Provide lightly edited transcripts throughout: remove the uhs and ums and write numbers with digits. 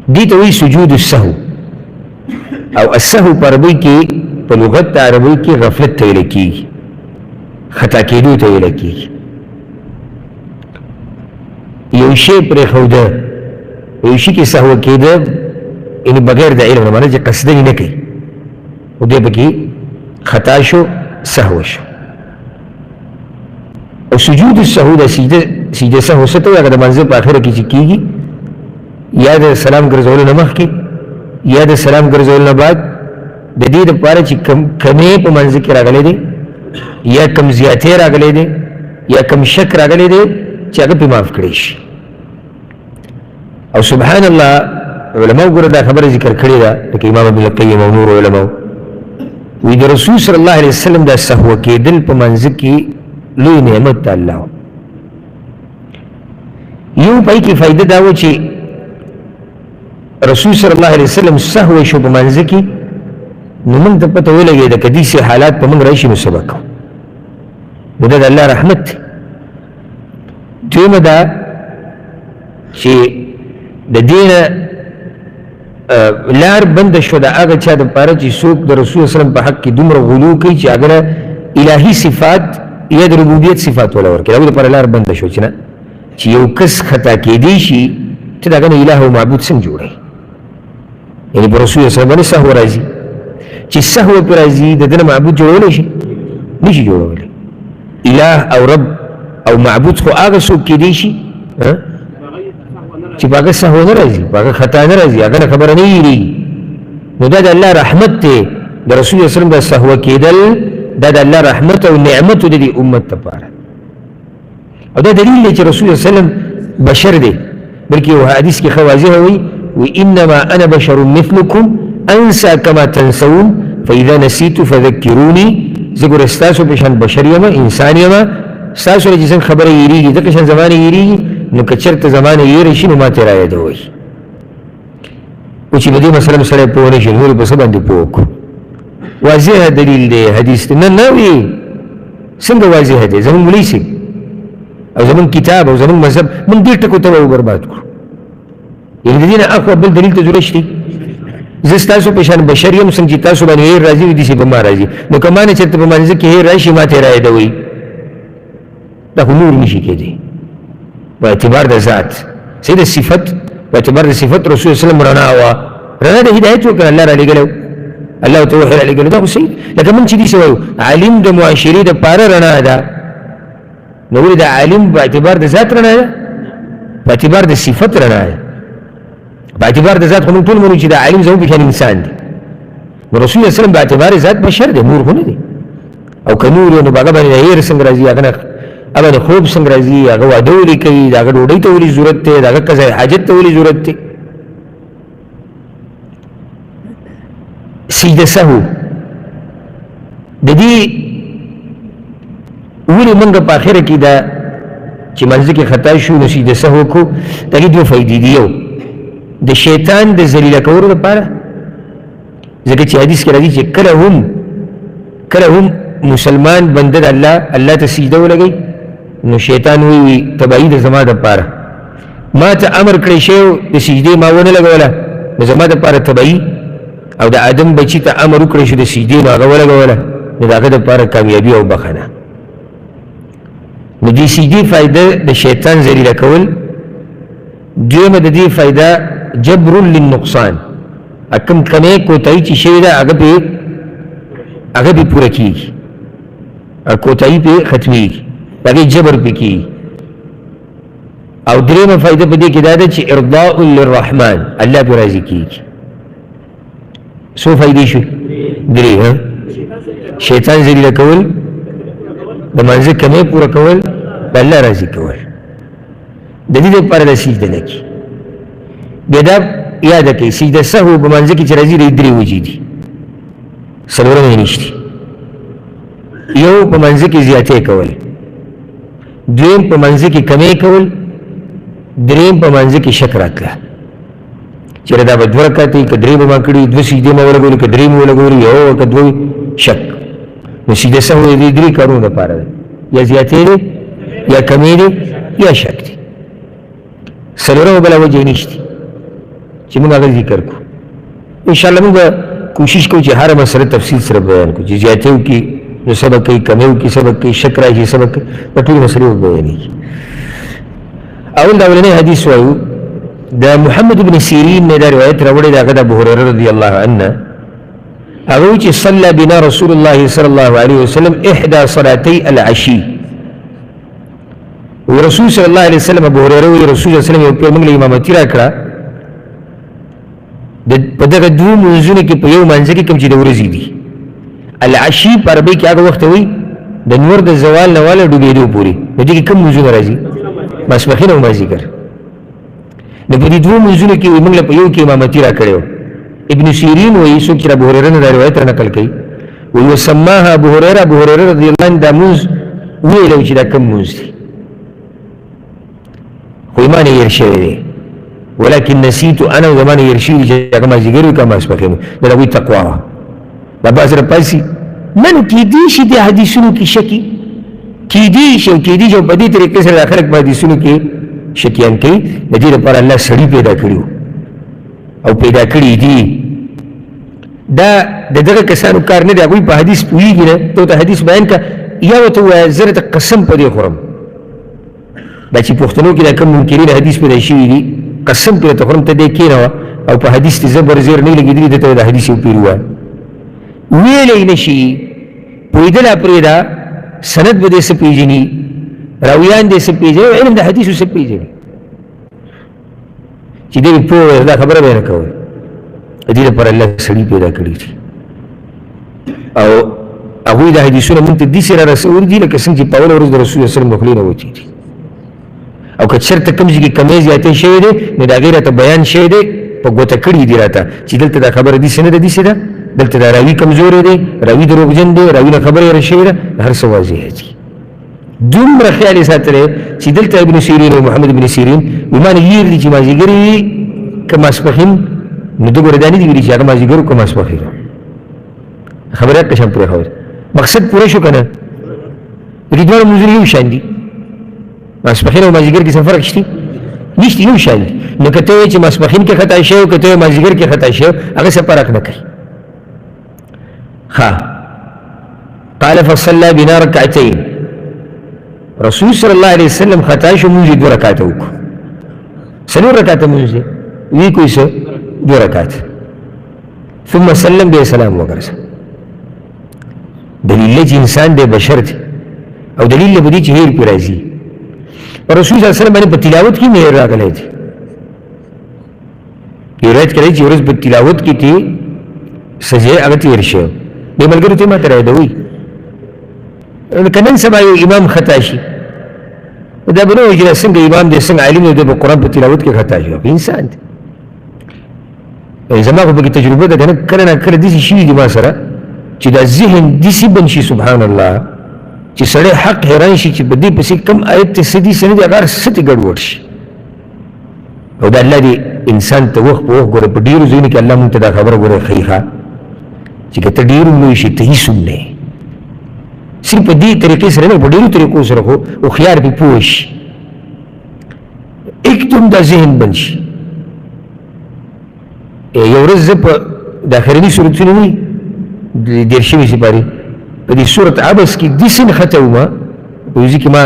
دي ته وایي سجود السهو او السهو په عربۍ کې په لغت د عربۍ کې غفلت ته ویل کېږي، خطا کېدو ته ویل کېږي. یو شی پرېښوده، یو شي کې سهو کېده، یعنې بغیر د علم نه، معنی چې قصدن یې نه کوي، خو دی پکې خطا شو، سهو شو. او سجود السهو د سجده سهو څه ته وایي؟ هغه د منځه په اخره کې چې کېږي، یا د سلام ګرځولو نه مخکې یا د سلام ګرځولو نه بعد، د دې دپاره چې کمې په منځ کې راغلی دی یا کم زیاتې راغلی دی یا کم شک راغلی دی چې هغه پرې معاف کړی شي. او سبحان الله علماء ګوره دا خبره ذکر کړې ده، لکه امام ابن القیم او نور علماء وی د رسول صلی الله علیه وسلم دا سهو کېدل په منځ کې لوی نعمت د الله. یو پای کې فایده دا و چې رسول صلی الله علیه وسلم سهو شو په منځ کې، نو موږ ته پته ولګېده که داسې حالات په موږ راشي نو څه به کوو. نو دا د الله رحمت دی. دویمه دا چې د دې نه لار بنده شوه د هغه چا دپاره چې څوک د رسول وسلم په حق کې دومره غلو کوي چې هغه الهي صفات یا د ربوبیت صفات وله ورکړي. د هغو دپاره لار بنده شوه چې نه، چې یو کس خطا کېدی شي ته د هغه نه اله او معبود څنګه جوړوي؟ یعنې په رسول وسلم باندې سهو راځي، چې سهو پرې راځي د ده نه معبود جوړولی شي؟ نشي جوړولی. اله او رب او معبود خو هغه څوک کېدی شي چې په هغه سهو نه راځي، په هغه خطا نه راځي، هغه نه خبره نه هېرېږي. نو دا د الله رحمت دی. د رسول الله وسلم د سهو کېدل دا د الله رحمت او نعمت د دې امت لپاره. او دا دلیل دی چې رسول الله وسلم بشر دی، بلکې یو حدیث کې ښه واضحه وایي انما انا بشر مثلكم انسى كما تنسون فاذا نسيت فذكروني. زه ګوره ستاسو په شان بشر یم، انسان یم، ستاسو نه چې څنګه خبره هېرېږي دغه شان زما نه هېرېږي، نو که چېرته زما نه هېره شي نو ما ته یې رایادوئ. خو چې په دې مسله م سړی پوه نه شي نور یې په څه باندې پوه کړو؟ واضح دلیل دی، حدیث دی. نه وي څنګه واضح دی؟ زمونږ مولوي صاحب او زمونږ کتاب او زمونږ مذهب موږ دې ټکو ته به برباد کړو. یعنې د دې نه اخوا بل دلیل ته ضرورت شته؟ زه ستاسو په شان بشر یم، څنګه چې تاسو باندې هیر راځي وي داسې به ما راځي. نو که ما نه چېرته په منځه کې هیر راشي ما ته یې رایادوئ، دا خو نور نشي کېدی. په اعتبار د ذات صحیح د صفت، په اعتبار د صفت رسول وسلم رڼا وه، رڼا د هدایت وکړه، الله رالیږلی، الله ورته وحی رالیږلی. دا خو صحیح. لکه موږ چې داسې وایو عالم د معاشرې دپاره رڼا ده، نو ولې د عالم په اعتبار د ذات رڼا ده؟ په اعتبار د صفت رڼا ده. په اعتبار د ذات خو موږ ټول منو چې د عالم زموږ په شان انسان دی. نو رسول الله وسلم په اعتبار ذات بشر دی، نور خو نه دی. او که نور نو په هغه باندې هیر څنګه راځي، هغه نه هغه د خوب څنګه راځي، هغه واده ولې کوي، د هغه ډوډۍ ته ولې ضرورت دی، د هغه قضای حاجت ته ولې ضرورت دی. سجده سهو د دې ولې موږ په اخره کې دا چې منځ کې خطا شو نو سجده سهو وکړو، د هغې دوه فایدې دي. یو د شیطان د ذلیله کولو لپاره، ځکه چې حدیث کې راځي چې کله هم مسلمان بنده د الله ته سجده ولګوي نو شیطان وایي تباهي د زما دپاره، ما ته امر کړی شوی د سجدې ما ونه لګوله نو زما دپاره تباهي، او د آدم بچي ته امر وکړی شو د سجدې نو هغه ولګوله نو د هغه دپاره کامیابي او بخښنه. نو دې سجدې فایده د شیطان ذلیله کول. دویمه د دې فایده جبر للنقصان، کم کمی کوتاهي چې شوې ده هغه پې پوره کېږي، کوتاهي پې ختمېږي، د هغې جبر پې کېږي. او درېیمه فایده په دې کې دا ده چې ارضاء للرحمن، الله پې راضي کېږي. څو فایدې شوې؟ درې. شیطان ذلیله کول، د منځه کمی پوره کول، د الله راضي کول. د دې دپاره د سجده نه کي. بیا دا یاده کوي سجده سهو په منځه کې چې راځي درې وجې دي، څلورمه یې نشته. یو په منځه کې زیاتې کول، دویم په منځه کې کمی کول، دریم په منځه کې شک راتله چېرې دا به دوه رکعتې که درې به ما کړي، دوه سجدې ما ولګولې که درې مې ولګولې، یو که دوه شک. نو سجده سهو د دې درې کارونو دپاره ده، یا زیاتې دی یا کمی دی یا شک دی. څلورمه بله وجه یې نشته. چې موږ هغه ذکر کو ان شاء الله. موږ کوشش کوو چې هر مسله تفصیل سره بیان کړو، چې زیاتې وکړي نو سبق کوي، کمې وکړي سبق کوي، شک راشي سبق کوي، په ټولې مسلې بیانېږي. اول دا اولنی حدیث وایو د محمد بن سیرین نه دا روایت راوړی د هغه د ابو هریره رضی الله عنه. هغه وایي چې صلی بنا رسول الله صلی الله علیه وسلم احدى صلاتي العشي. ورسول صلی الله علیه وسلم ابو هریره وایي رسول صلی الله علیه وسلم یو موږ له امامتي راکړه په دغه دوه منځونو کې په یو منځ کې کوم چې د ورځې دي. العشي په عربي کې هغه وخت وایي د نور د زوال نه واله ډوبېدو پورې. د دې کې کوم منځونه راځي؟ ماسپښین او مازدیګر. نو په دې دوه منځونو کې موږ له په یو کې امامتي راکړی. ابن سیرین وایي څوک چې ابو هریره نه دا روایت را نقل کوي وایي وسماها ابو هریره رضی الله عنه دا مونځ ویلی چې دا کوم مونځ دی، خو ما نه هېر شوی دی، ولکن نسیتو انا زما نه هېر شوي دي چې هغه مازدیګر وي که ماسپښین وي. دا د هغوی تقوا وه. دا بعض راپاسي من کېدی شي دې حدیثونو کې شکي، کېدی شي او کېدی شي په دې طریقې سره دا خلک په حدیثونو کې شکیان کوي. د دې لپاره الله سړي پیدا کړي او پیدا کړي دي. دا د دغه کسانو کار نه دی، هغوی په حدیث پوهېږي نه. ته ورته حدیث بیان کړه یا ورته ووایه زه درته قسم په دې خورم، دا چې پښتنو کې دا کوم منکرین حدیث پیدا شوي دي قسم پې درته خورم ته دې کېنوه او په حدیث کې زبر زیر نه لګېدلي ده ته د حدیث یو پیر ووایه. ویلی نه شي، پوهېدله پرېږده، سند به دې څه پېژني، راویان دې څه پېژني، علم د حدیثو څه پېژني چې دې پوه دا خبره به یې نه کوئ. د دې لپاره الله سړي پیدا کړي دي او هغوی دا حدیثونه مونږ ته داسې را رسولي دي لکه څنګه چې په اوله ورځ د رسول الله صلی الله علیه وسلم د خولې نه وتي دي. او که چېرته کوم ځای کې کمی زیاتې شوی دی نو د هغې راته بیان شوی دی، په ګوته کړي دي راته چې دلته دا خبره داسې نه ده داسې ده، دلته دا راوي کمزوری دی، راوي دروغجن دی، راوي نه خبره یې شوې ده، هر څه واضح دي. دومره خیال یې ساتلی چې دلته ابن سیرین او محمد ابن سیرین ما نه هېر دي چې مازدیګر وي که ماسپښین، نو ده ګوره دا نه دي ویلي چې هغه مازدیګر و که ماسپښین. خبره یې قشم پرېښود، مقصد پوره شو که نه؟ د دې دواړه منځونه یو شان دي، ماسپښین او مازدیګر کې څه فرق شته؟ نشته، یو شان دي. نو که ته وایې چې ماسپښین کې خطا شوی او که ته وایې مازدیګر کې خطا شوی، هغه څه فرق نه کوي. قال فصلى بنا ركعتين. رسول صلی الله علیه وسلم خطا شو مونږ یې 2 رکعاته وکړو. څلور رکعاته مونږ دی وی کوئی څه 2 رکعات. ثم سلم به سلام وګرځه. دلیل چې انسان دی بشر دی او دلیل به دي چې هیر پې راځي. رسول صلی الله علیه وسلم باندې په تلاوت کې مهر راغلی دی. یو روایت کوي چې ورځ په تلاوت کې تې سجدې هغه تېر شوی. دې ملګرو ته ماته رايدوي که نن سبا یو امام خطا شي دا به نه وایي چې څنګه امام دی څنګه عالم دی په قرآن په تلاوت کې خطا شي، انسان دی. زما خو پکې تجربه ده که نه کله نه کله داسې شوي دي ما سره چې دا ذهن داسې بند شي سبحان الله چې سړی حق حیران شي چې په دې پسې کوم آیت ته څه دي څه نه دي هغه هر څه ته ګډوډ شي. او دا الله دې انسان ته وخت په وخت ګوره په ډېرو ځایونو کې الله مونږ ته دا خبره ګوره ښیي چې که ته ډېر لوی شي ته هېڅ هم نه یې. صرف په دې طریقې سره نه په ډېرو طریقو سره خو هوښیار پې پوه شي एकदम دا ذهن بند شي. یو ورځ زه په د آخرني صورتونه وي 13 سپارې په دې صورت عبس کې داسې نښته ومه په یو ځای کې ما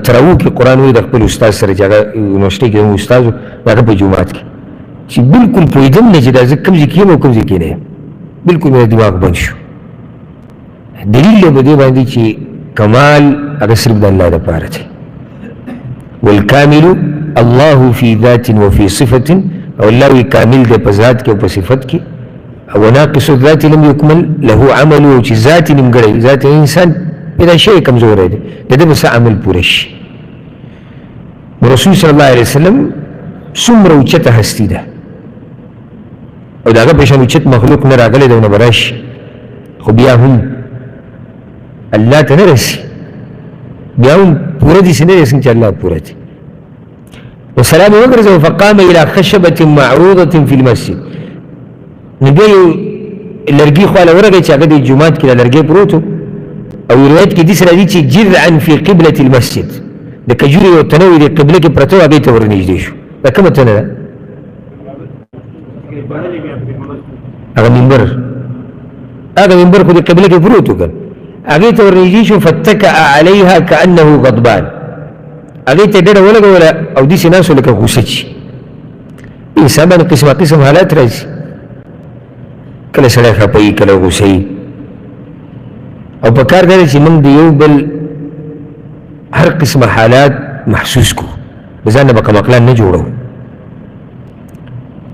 تراو کې قرآن وایي د خپل استاد سره چې هغه یونیورسټۍ کې زموږ استاد و هغه په جومات کې چې بلکل پوهېدم نه چې دا زه کوم ځای کې یم او کوم ځای کې نه یم. بلکل مې دماغ بند شو. دلیل دی په دې باندې چې کمال هغه صرف د الله دپاره دی. والکامل الله فی ذات وفي صفة، او الله وی کامل دی په ذات کې او په صفت کې. او ناقص الذات لم يكمل له عمل، او چې ذات نیمګړی ذات انسان پیدا شوی کمزوری دی د ده به څه عمل پوره شي. رسول صلی الله علیه وسلم څومره اوچته هستي ده او د هغه په شان اوچت مخلوق نه راغلی دی او نه به راشي، خو بیا هم الله ته نه رسي، بیا هم پوره دي څه نه دی څنګه چې الله پوره دی. وسلام یې وګرځوه فقام الى خشبة معروضة في المسجد. نو بیا یو لرګي خواله ورغی چې هغه د جومات کې د لرګی پروت و او روایت کې داسې راځي چې جذعا في قبلة المسجد، د کجورې یو تنه وي د قبله کې پرته و هغې ته ورنږدې شو. دا کومه تنه ده؟ هغه منبر خو د قبله کې پروت وکړ هغې ته ورنږدې شو فاتکأ علیها کأنه غضبان هغې ته ډډه ولګوله او داسې ناست لکه غوسه چې انسان باندې قسم قسم حالات راځي کله سړی خفه وي کله غوسه وي او په کار دا دی چې موږ د یو بل هر قسمه حالات محسوس کړو د ځان نه به کمقلان نه جوړو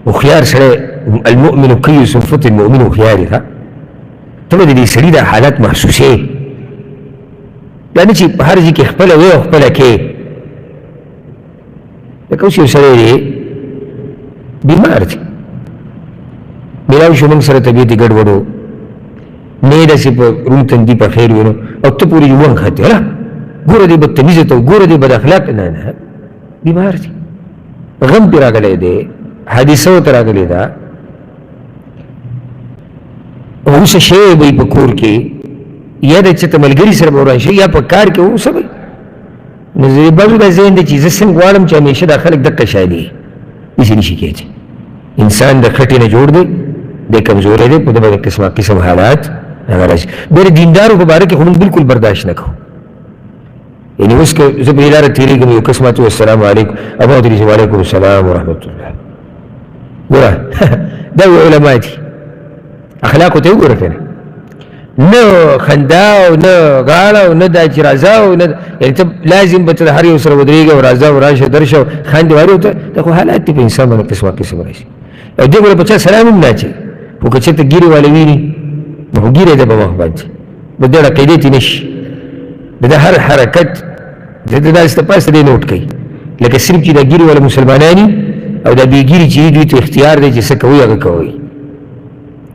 هوښیار سړی المؤمن قیس فت المؤمن هوښیار ښه ته به د دې سړي دا حالات محسوسې دا نه چې په هر ځای کې خپله وې او خپله کې لکه اوس یو سړی دی بیمار دی میلاو شو موږ سره طبیعت یې ګډوډ و نه یې داسې په روم تندي په خیر وینو او ته پورې ژوند خطې هله ګوره دې بدتمیزه ته ګوره دې بد اخلاق نه نه بیمار دی غم پې راغلی دی حادثه ورته راغلې ده اوسه شی به په کور کې یا د چېرته ملګري سره به وران شي یا په کار کې اوسه به نو زه بعضو دا ذهن دی چې زه څنګه غواړم چې همیشه دا خلک دقه شاني داسې نشي کېدی انسان د خټې نه جوړ دی دی کمزوری دی په ده باندې قسم قسم حالات هغه راشي بیا د دیندارو په باره کې خو موږ بلکل برداشت نه کوو یعنې اوس که زه په دې لاره تېرېږم یو کس ماته السلام علیکم ابا ودرېږي وعلیکم السلام ورحمت الله ګوره دا یو علما دي اخلاقو ته وګوره که نه نه خندا او نه غاړه او نه دا چې راځه او نه یعنې ته لازم به ته د هر یو سره ودرېږه او راځه او راشه درشه او خاندې وارې ورته دا خو حالات دي په انسان باندې قسمه قسم راشي او دې ګوره په چا سلام هم نه اچوي خو که چېرته ګیرې والا ویني نو خو ګیرې ده په مخ باندې به دې عقیدې ته نه شي د ده هر حرکت د ده داسې ته پاسه دی نوټ کوي لکه صرف چې دا ګیرې والا مسلمانان او دا بې ګیرې چې دوی ته اختیار دی چې څه کوي هغه کوي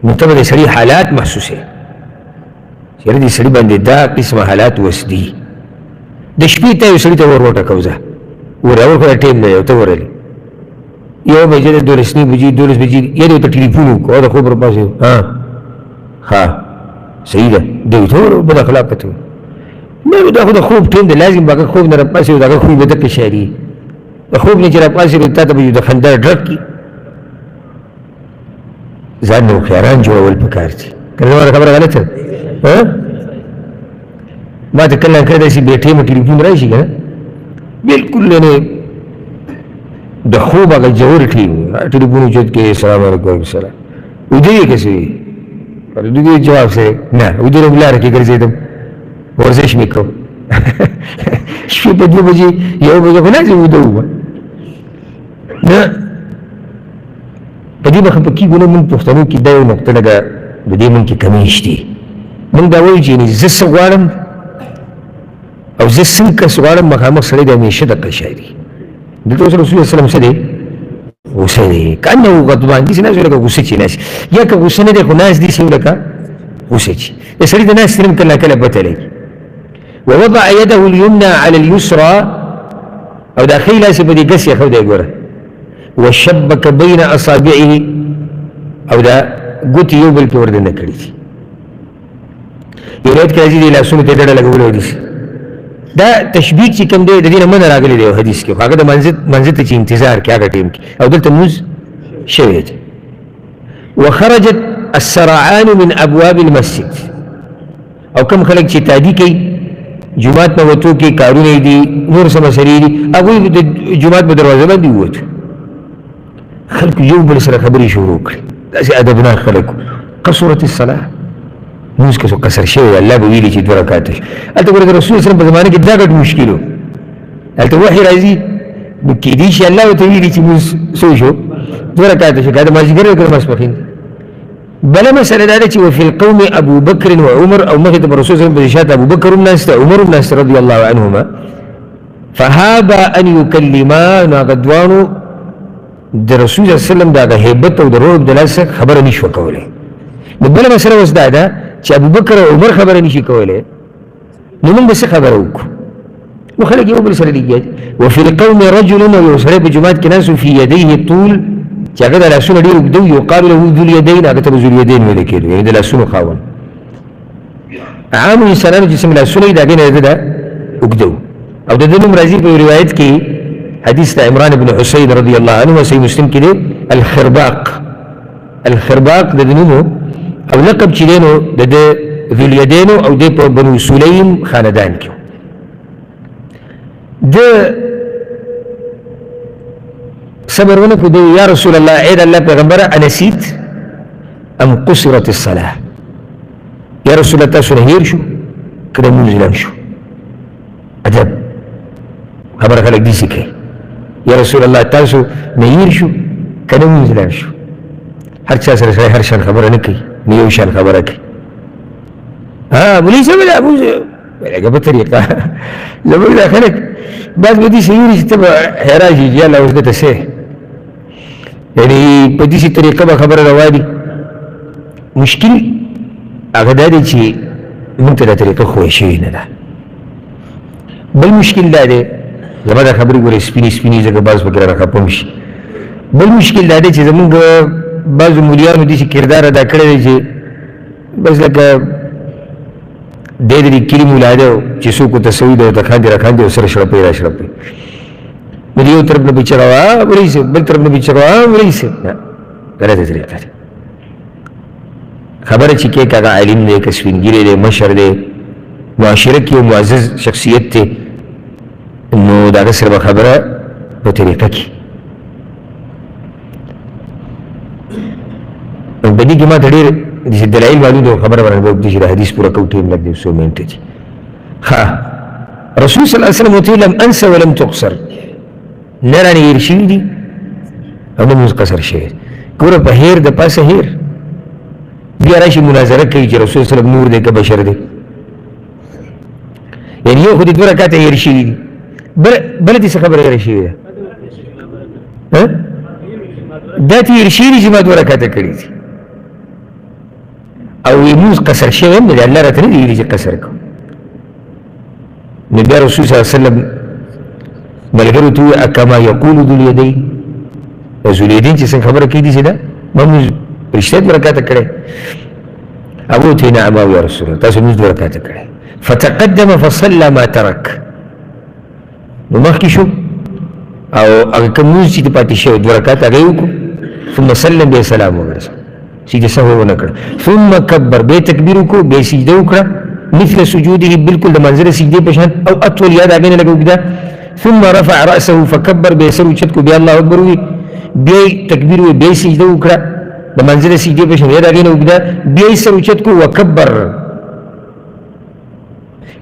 نو ته به د سړي حالات محسوسوي چې یاره دې سړي باندې دا قسمه حالات وس دي د شپې ته یو سړي ته ور وټکوه ځه ور خو ټایم دی او ته ورغلې یو بجې د 12 بجې 12 بجې یا دې ورته ټلیفون وکړو او د خوب راپاڅېد ها صحیح ده دی ورته بد اخلاقه ته نه دا خو د خوب ټیم دی لازم به هغه خوب نه راپاڅېد د هغه خوب به دقه شاري د خوب نه چې راپاڅېد تا ته به د خندا ډرک کړي ځان نه هوښیاران جوړول پکار دي که نه زما خبره غلطه ده ما ته کله کله داسې بې ټیمه ټلیفون راشي که نه بلکل یعنې د خوب هغه جوړ ټیم ټلیفون اوچت کې السلام علیکم وعلیکم السلام ویده یې که څه وي د دې جواب سره نه ویده نه لاره کې ګرځېدم ورزش مې کوم شپې په 2 بجې 1 بجې خو لازم ویده وم نه په دې به خفه کېږو نه مونږ پښتنو کې دا یو نقطه لږه د دې مونږ کې کمی شته مونږ دا وایو چې زه څه غواړم او زه څنګه کس غواړم مخامخ سړی د همیشه دقه شی دی دلته اوس رسول الله صلی څه دی غوسه دی کانه غضبان داسې ناست لکه غوسه چې ناست یا که غوسه نه دی خو ناست داسې لکه غوسه چې د سړي د ناستې نه کله کله پته لګي ووضع يده اليمنى على اليسرى او دا ښی لاس یې په دې ګس ایښودی ګوره وشبك بين اصابعه او دا ګوتې یو بل پې وردننه کړي دي یو روایت کې راځي دې لاسونو ته ډډه لګولې دي دا تشبیک چې کوم دی د دې نه منع راغلی دی یو حدیث کې خو هغه د منځ ته چې انتظار کې هغه ټیم کې او دلته لمونځ شوی دی وخرجت السرعان من ابواب المسجد او کوم خلک چې تادي کوي جومات نه وتو کې کارونه دي نور څه مسلې دي هغوی د جومات په دروازه باندې ووتو خلکو یو بل سره خبرې شروع کړې داسې ادبناک خلک قصرت الصلاه لمونځ که څو قصر شوی الله به ویلي چې 2 رکعاته شي هلته ګوره د رسول صلی په زمانه کې دا ګډ مشکل و هلته وحي راځي نو کېدای شي الله ورته ویلي چې لمونځ څه شو 2 رکعاته شو که د مازدیګر وي که د ماسپښین بله مسله دا ده چې وفي القوم ابو بکر وعمر او مخې ته به رسول صلی په شاته ابو بکر هم ناسته عمر هم ناسته رضي الله عنهما فهابا ان يكلما نو هغه دواړو د رسول صلی الله علیه وسلم د هغه هیبت او د رعب د لاسه خبره نه شوه کولی نو بله مسله اوس دا ده چې ابو بکر او عمر خبره نشي کولی نو موږ به څه خبره وکړو نو خلک یو بل سره لګیا دي وفي القوم رجل او یو سړی په جومات کې ناست في یدیه طول چې هغه د لاسونو ډېر اوږده وي یقال له ذو الیدین هغه ته به ذو الیدین ویل کېدو یعنې د لاسونو خاوند عامو انسانانو چې څنګه لاسونه وي د هغې نه د ده دا اوږده او د ده نوم راځي په روایت کې حدیث د عمران بن حسین رضی الله عنه صحیح مسلم کې دی الخرباق الخرباق د نومو او لقب چې دی نو د ذو الیدینو او دی په بنو سلیم خاندان کې د صبر ونکو دی یا رسول الله اے د الله پیغمبره انسیت ام قصرت الصلاه یا رسول الله تاسو نه هیر شو کله مونږ لم شو عجب خبره خلک دي سي کوي یا رسول الله تاسو نه هیر شو کله مونږ لم شو هر چا سره هر شان خبره نه کوي نه یو شان خبره کوي مولوي صاحب لا ابو لکه په طریقه زموږ دا خلک بعض به داسې یوري چې ته به حیران شي چې یاله اوس دته څه یعنې په داسې طریقه به خبره رواني مشکل هغه دا دی چې موږ ته دا طریقه خوښ شوې نه ده بل مشکل دا دی زما دا خبرې ګورې سپینې سپینې ځکه بعض پکې را راخپم شي بل مشکل دا دی چې زموږ بعضو مولیانو داسې کردار ادا کړی دی چې بس لکه دی د دې کلي مولا دی چې څوک ورته سوي دی ورته خاندي را خاندي او سره شړپوي را شړپوي نو د یو طرف نه بیچاره مولوي صاحب بل طرف نه بیچاره مولوي صاحب نه غلطه طریقه ده خبره چې کې هغه عالم دی که سپینګیری دی مشر دی معاشره کې یو معزز شخصیت دی نو د هغه سره به خبره په طریقه کې په دې کې ما ته ډېر دلایل معلوم دي خبره ورنه وکړي چې د حدیث پوره کوو ټیم لګ دی 100 منټه دي ها رسول صلی الله علیه وسلم وتی لم انسى ولم تقصر نه رانه هیر شوي دي او نه مونځ قصر شوی ګوره په هیر د پاسه هیر بیا راشي مناظره کوي چې رسول صلی الله علیه وسلم نور دی که بشر دی یعنې یو خو دې 2 رکعته هیر شوي دي بله دې څه خبره هیره شوې ده دا ته هیر شوي دي چې ما 2 رکعته کړي دي او لمونځ قصر شوی هم دی الله راته نه دي ویلي چې قصر کوم نو بیا رسول صلی الله علیه وسلم ملګرو ته وویل کما یقول ذو الیدین ذو الیدین چې څنګه خبره کوي داسې ده ما مونځ رښتیا 2 رکعته کړی هغه ورته نعم یا رسول الله تاسو مونځ 2 رکعته کړی فتقدم فصلى ما ترك نو مخکې شو او هغه کوم مونځ چې پاتې شوی 2 رکعته هغه یې وکړو ثم سلم بیا سلام وګرځه سجده سهو ونه کړ ثم کبر به تکبیر کو به سجده وکړه مثل سجوده بالکل د منظر سجده په شان او اطول یاد هغه نه لګو کده ثم رفع راسه فكبر به سر وچت کو به الله اکبر وی به تکبیر وی به سجده وکړه د منظر سجده په شان یاد هغه نه وکړه به سر وچت کو وکبر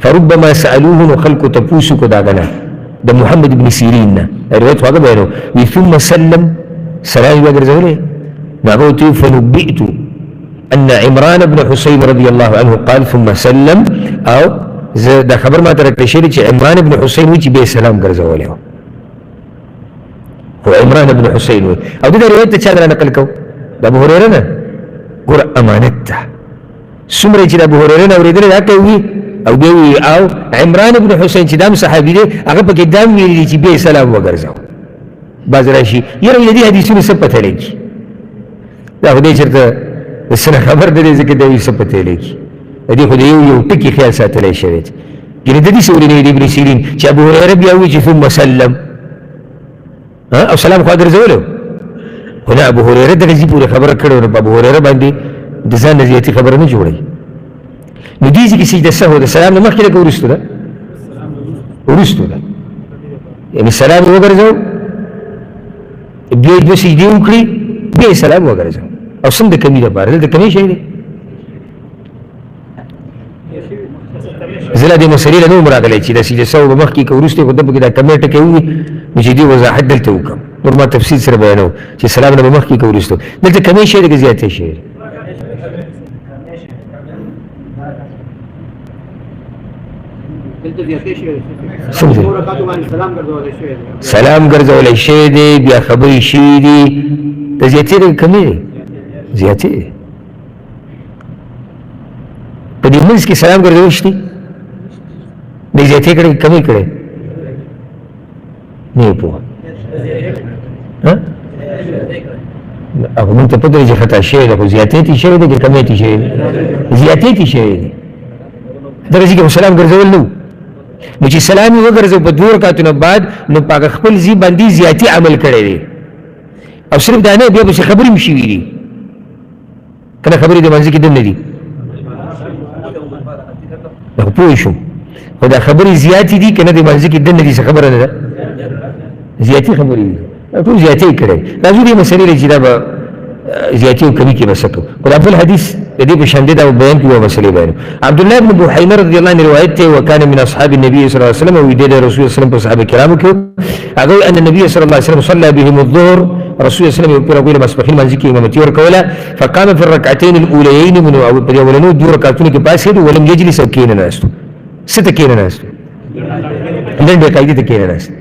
فربما سالوه خلق تفوسك داغنا د محمد ابن سیرین روایت هغه بیانو ثم سلم سلام وګرځولې نعوتي فنبئت أن عمران بن حسين رضي الله عنه قال ثم سلم أو دا خبر ما ترك شيء عمران بن حسين ويجي به سلام قرزوا هو عمران بن حسين أو دي رواية تشاهد نقل كو دا أبو هريرة قر أمانته سمرة أبو هريرة وريدنا ذاك أو بيوي أو عمران بن حسين دام صحابي دي أغبى قدام يجي به سلام وقرزوا بعض راشي يروي دي حديثون سبت عليك دا خو دې چېرته د سره خبر نه دی ځکه دا یو څه پته لګي د دې خو د یو ټکي خیال ساتلی شوی دی یعنې د دې څه ولې نه د ابن سیرین چې ابو هریره بیا وایي چې ثم سلم او سلام خو ګرځولی خو نه ابو هریره دغه ځي پورې خبره کړې نو په ابو هریره باندې د ځان نه زیاتي خبره نه جوړوي نو دې ځای کې سجده سهو د سلام نه مخکې لکه وروستو ده وروستو ده یعنې سلام یې وګرځو بیا 2 سجدې وکړي بیا یې سلام وګرځو او څنګه د کمي لپاره دلته کمي شی دی زه لا دې مسلې له نه وم راغلی چې دا سجده سهو به مخکې که وروسته یې خو ده پکې دا کمی ټکی ووي نو چې دې وضاحت دلته وکړم نور ما تفصیل سره بیانوم چې سلام نه به مخکې که وروسته دلته کمی شی دی که زیاتی شی دی سلام ګرځولی شوی دی بیا خبرې شوي دي د زیاتې دی کمې دی زیاتې دی په دې منځ کې سلام ګرځول شته د زیاتې کړی کمې کړی نه یې پوهه هغه مونږ ته پته دی چې خطا شوی دی خو زیاتې تې شوی دی که کمې تې شوی دی زیاتې تې شوی دی دغه ځای کې خو سلام ګرځول نه و نو چې سلام یې وګرځو په 2 رکعتونو بعد نو په هغه خپل ځي باندې زیاتي عمل کړی دی او صرف دا نه بیا پسې خبرې هم شوي دي کنه خبرې د منځ کې دنه دي نو پوه شو خو دا خبرې زیاتې دي کنه د منځ کې دنه دي څه خبره نه ده زیاتې خبرې دي ټول زیاتې کړي راځو دې مسلې چې دا به زیاتې او کمی کې بسکو خو دا بل حدیث د دې په شان دی دا بیان کوي مسلې بیان عبد الله بن بحیره رضی الله عنه روایت ته وکانه من اصحاب النبي صلی الله علیه وسلم او د رسول الله صلی الله علیه وسلم په صحابه کرامو کې هغه ان النبي صلی الله علیه وسلم صلى بهم الظهر رسول الله صلی الله علیه وسلم په رغوی مسبحین منځ کې امامتي ورکوله فقام في الركعتين الاوليين من اولنو دوه رکعتونو کې پاسې ولم يجلس کینه ناستو ست کینه ناستو نن به قاعده کینه ناستو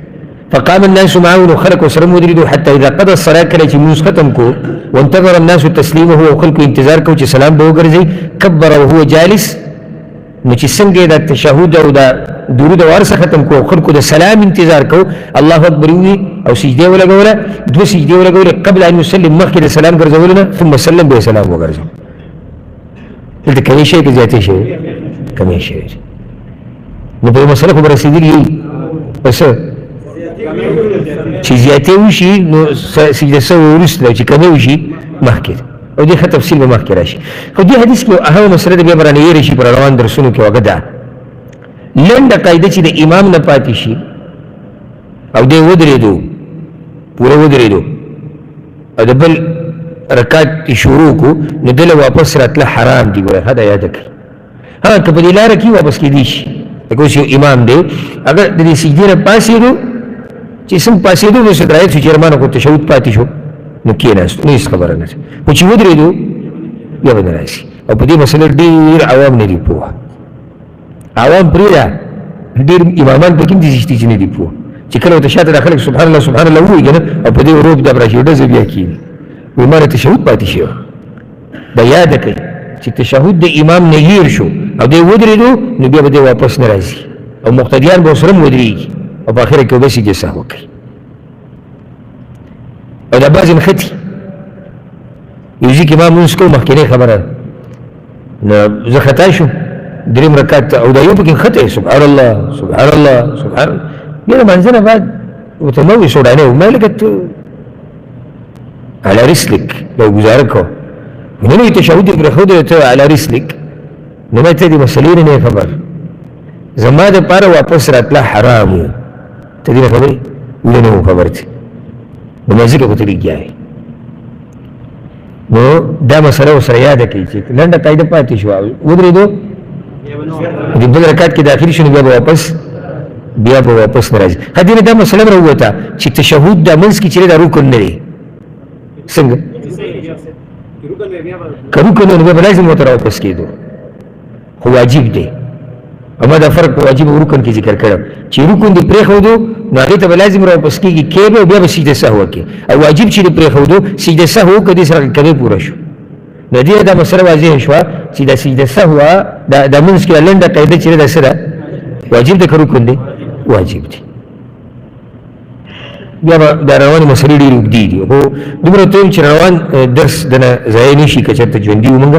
فقام الناس معه وخلق وسلم ودريدو حتى اذا قضى الصلاه كله چې موږ ختم کو وانتظر الناس تسليمه وخلق انتظار کو چې سلام به وګرځي كبر وهو جالس نو چې څنګه د تشهود او د درود ورسره ختم کو خلق د سلام انتظار کو الله اکبر وی او سجده ولګوله دو سجده ولګوله قبل ان يسلم مخکې د سلام ګرځولنه ثم سلم به سلام وګرځي دلته کوي شي کې زیاتې شي کوي شي نو په مسله خبر رسیدلی پس چې زیاتې وشي نو سجده سو ورسره چې کمی وشي مخکې او دې ښه تفصیل به مخکې راشي خو دې حدیث کې اهم مسله د بیا برانه یې راشي پر روان درسونو کې وګه ده لنډه قاعده چې د امام نه پاتې شي او دې ودرېدو پوره ودرېدو او د بل رکعت شروع کو نو دله واپس راتله حرام دي ګوره ښه دا یاده کړئ ها که په دې لاره کې واپس کېدی شي لکه اوس یو امام دی اگر د دې سجدې نه پاسېدو چې څنګه پاسېدو نو څه درایت شو چې ارمانه خو تشهود پاتې شو نو کېناستو نو هېڅ خبره نه ده خو چې ودرېدو بیا به نه راشي او په دې مسله ډېر عوام نه دي پوه عوام پرېږده ډېر امامان پکې هم دي چې نه دي پوه چې کله ورته شاته دا خلک سبحان الله سبحان الله ووایي که نه او په دې روب دا به راشي ډزه بیا کېږي وایي ما نه تشهود پاتې شوی دا یاده کړئ چې تشهود د امام نه هیر شو او دی ودرېدو نو بیا به دی واپس نه راځي او مقتدیان به ورسره هم ودرېږي او په اخره کې به سجده سهو کوي او دا بعضې نښتي یو ځي کې ما مونځ کوو مخکینۍ خبره نو زه خطا شوم درېیم رکعت او دا یو پکې نښتی سبحان الله سبحان الله سبحان الله بیا د لمانځه نه بعد ورته ما وویل سوډانۍ ما لکه ته على رسلک دا ګزاره کوه نو نوی تشهود یې پرېښودی ته على رسلک نو ما ته دې مسلې نه خبر زما دپاره واپس راتله حرام و ته دې نه خبرې نه نه وم خبر ته نو مځکه خو ته لګیا یې نو دا مسله ورسره یاده کړئ چې لنډه قاعده پاتې شوه ودرېدو د بل رکعت کې داخل شو نو بیا به واپس نه راځي ښه دې نه دا مسله هم راووته چې تشهود دا منځ کې چې دی دا رکن نه دی څنګه که رکن نو بیا به لازم ورته راواپس کېدو خو واجب دی اما دا فرق په واجب او رکن کې ذکر کړم چې رکن دې پرېښودو نو هغې ته به لازم راواپس کېږي کې به او بیا به سجده سهو کې او واجب چې دې پرېښودو سجده سهو که دې سره کمې پوره شو نو دې دا مسله واضح شوه چې دا سجده سهو دا منځ کې لنډه قاعده چې دا څه ده واجب دی که رکن دی واجب دی بیا به دا روانې مسلې ډېرې اوږدې دي خو دومره ته یم چې روان درس دنه ضایع نه شي که چېرته ژوندي وو مونږ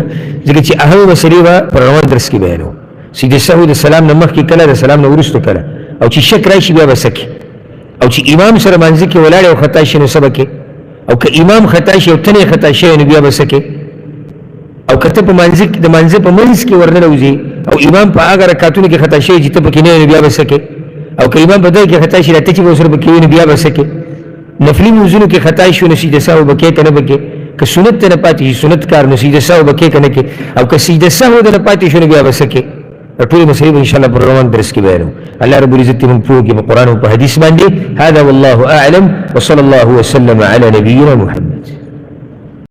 ځکه چې اهمې مسلې به په روان درس کې بیانوو سجده سهو د سلام نه مخکې کله د سلام نه وروستو کله او چې شک راشي بیا به څه کوي او چې امام سره منځه کې ولاړ او خطا شي نو څه به کوي او که امام خطا شي او ته نه خطا شوی نو بیا به څه کوي او که ته په د منځه په منځ کې ورننوځې او امام په هغه رکعتونو کې خطا شوی چې ته پکې نه یې نو بیا به څه کوي او که امام په دغه کې خطا شي ته چې به ورسره پکې وي نو بیا به څه کوي نفلي لمونځونو کې خطا شو نو سجده سهو به کوې که نه به کوې که سنت ته نه پاتې شي سنت کار نو سجده سهو به کوې که نه کوې او که سجده سهو ته نه پاتې شو نو بیا به څه کوې ټولې مسلې به انشاءالله پر روان درس کې بیانوو الله رب العزت دې موږ پوه کړي په قرآن او په حدیث باندې هذا والله اعلم وصلى الله وسلم على نبينا محمد